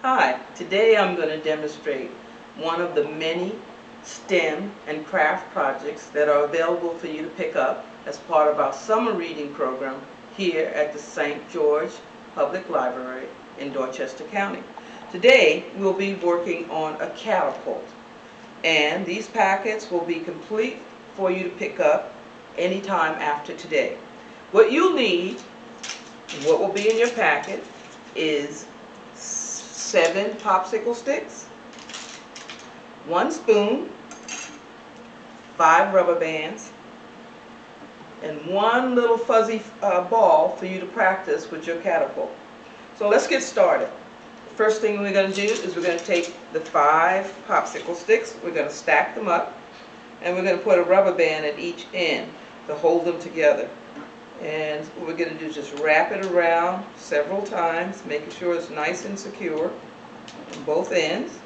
Hi, today I'm going to demonstrate one of the many STEM and craft projects that are available for you to pick up as part of our summer reading program here at the St. George Public Library in Dorchester County. Today we'll be working on a catapult, and these packets will be complete for you to pick up anytime after today. What you'll need, and what will be in your packet, is 7 popsicle sticks, 1 spoon, 5 rubber bands, and 1 little fuzzy ball for you to practice with your catapult. So let's get started. The first thing we're going to do is we're going to take the 5 popsicle sticks, we're going to stack them up, and we're going to put a rubber band at each end to hold them together. And what we're going to do is just wrap it around several times, making sure it's nice and secure on both ends.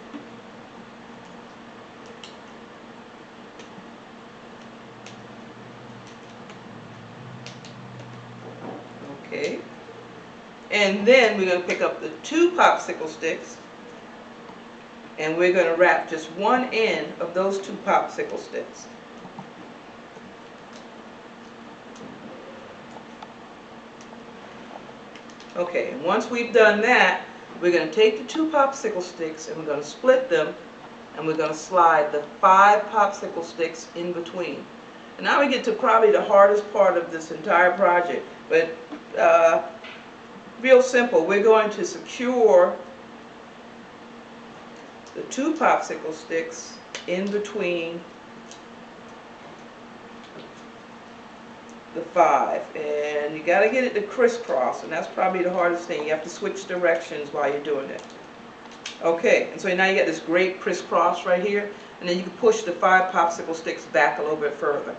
Okay. And then we're going to pick up the 2 popsicle sticks, and we're going to wrap just one end of those 2 popsicle sticks. Okay, and once we've done that, we're going to take the 2 popsicle sticks and we're going to split them, and we're going to slide the 5 popsicle sticks in between. And now we get to probably the hardest part of this entire project, but real simple. We're going to secure the 2 popsicle sticks in between the 5, and you got to get it to crisscross, and that's probably the hardest thing. You have to switch directions while you're doing it. Okay, and so now you got this great crisscross right here, and then you can push the 5 popsicle sticks back a little bit further.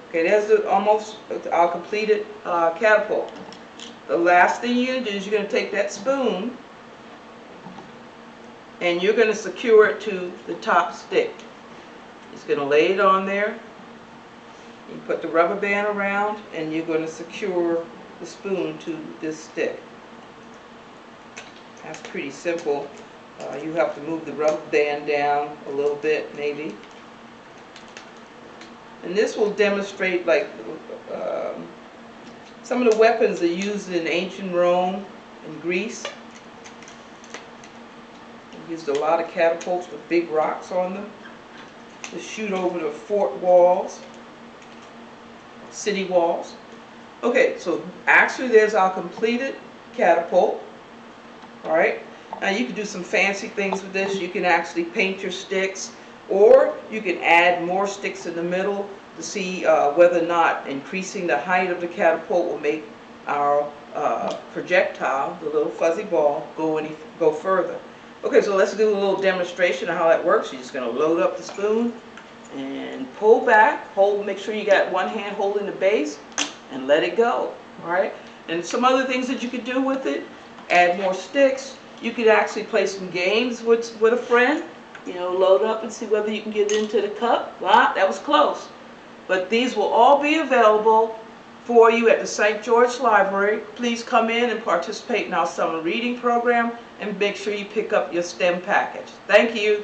Okay, there's almost our completed catapult. The last thing you're going to do is you're going to take that spoon and you're going to secure it to the top stick. It's going to lay it on there. You put the rubber band around, and you're going to secure the spoon to this stick. That's pretty simple. You have to move the rubber band down a little bit, maybe. And this will demonstrate like some of the weapons that are used in ancient Rome and Greece. They used a lot of catapults with big rocks on them to shoot over the fort walls, city walls. Okay, so actually there's our completed catapult. Alright, now you can do some fancy things with this. You can actually paint your sticks, or you can add more sticks in the middle to see whether or not increasing the height of the catapult will make our projectile, the little fuzzy ball, go further. Okay, so let's do a little demonstration of how that works. You're just going to load up the spoon and pull back, make sure you got one hand holding the base, and let it go. Alright, and some other things that you could do with it: add more sticks. You could actually play some games with a friend. You know, load up and see whether you can get into the cup. Wow, that was close. But these will all be available for you at the St. George Library. Please come in and participate in our summer reading program, and make sure you pick up your STEM package. Thank you.